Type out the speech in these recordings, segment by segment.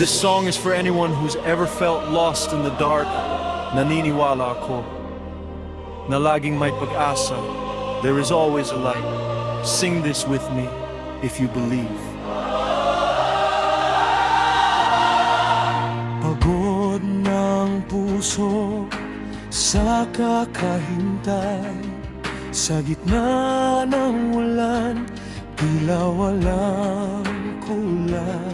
This song is for anyone who's ever felt lost in the dark. Naniniwala ako na laging may pag-asa. There is always a light. Sing this with me if you believe. Pagod ng puso sa kakahintay, sa gitna ng ulan, tila walang kulay.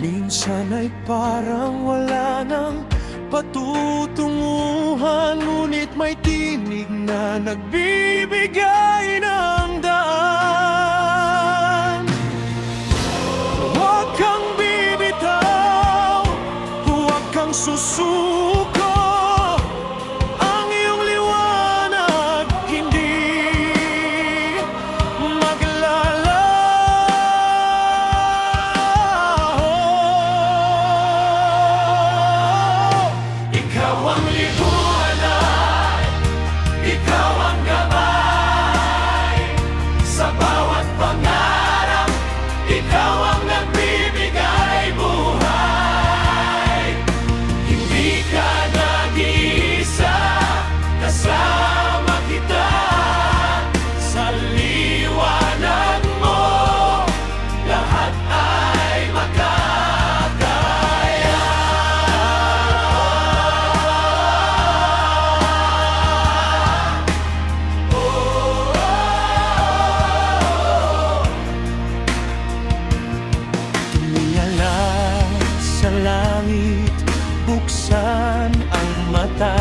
Minsan ay parang wala nang patutunguhan, ngunit may tinig na nagbibigay ng daan. Huwag kang bibitaw, huwag kang susuko. Ang iyong liwanag hindi ikaw ang liwanag, ikaw ang gabay. Sa bawat pangarap, ikaw ang nagbibigay buhay. Hindi ka nag-iisa, kasama kita. Sa liwanag mo, lahat ay makakaya. Sa langit, buksan ang mata.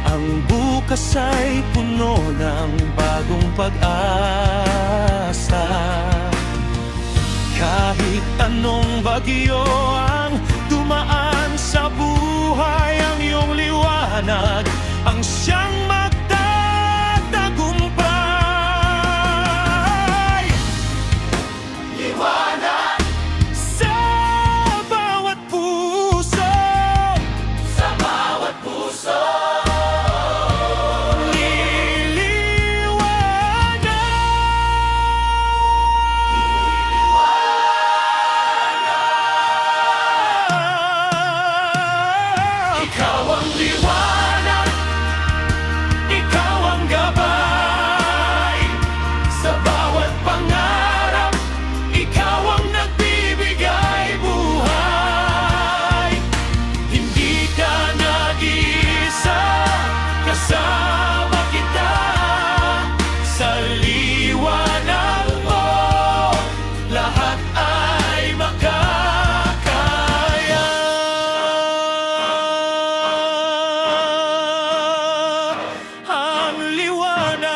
Ang bukas ay puno ng bagong pag-asa. Kahit anong bagyo ang dumaan sa buhay, ang iyong liwanag ang siyang magtatagumpay. Liwanag sa bawat puso, sa bawat puso. Ikaw ang liwanag, ikaw ang gabay. Sa bawat pangarap, ikaw ang nagbibigay buhay. Hindi ka nag-iisa, kasama kita. Sa liwanag mo, lahat ay makakaya. Ang liwanag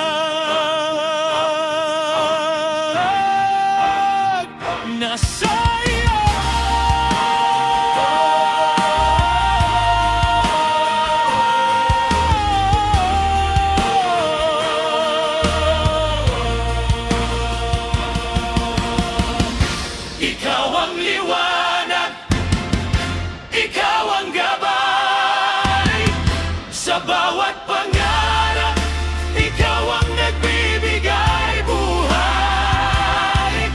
nasa iyo. Ikaw ang liwanag, ikaw ang gabay. Sa bawat pangarap, ikaw ang nagbibigay buhay.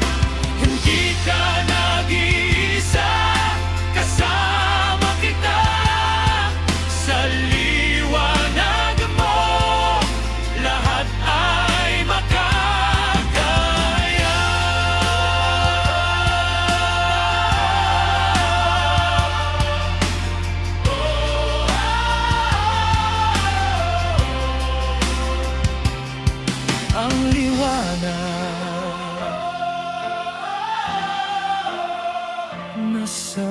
Hindi ka nag-iisa, kasama kita. Sa liwanag mo, lahat ay makakaya. Ang liwanag nasa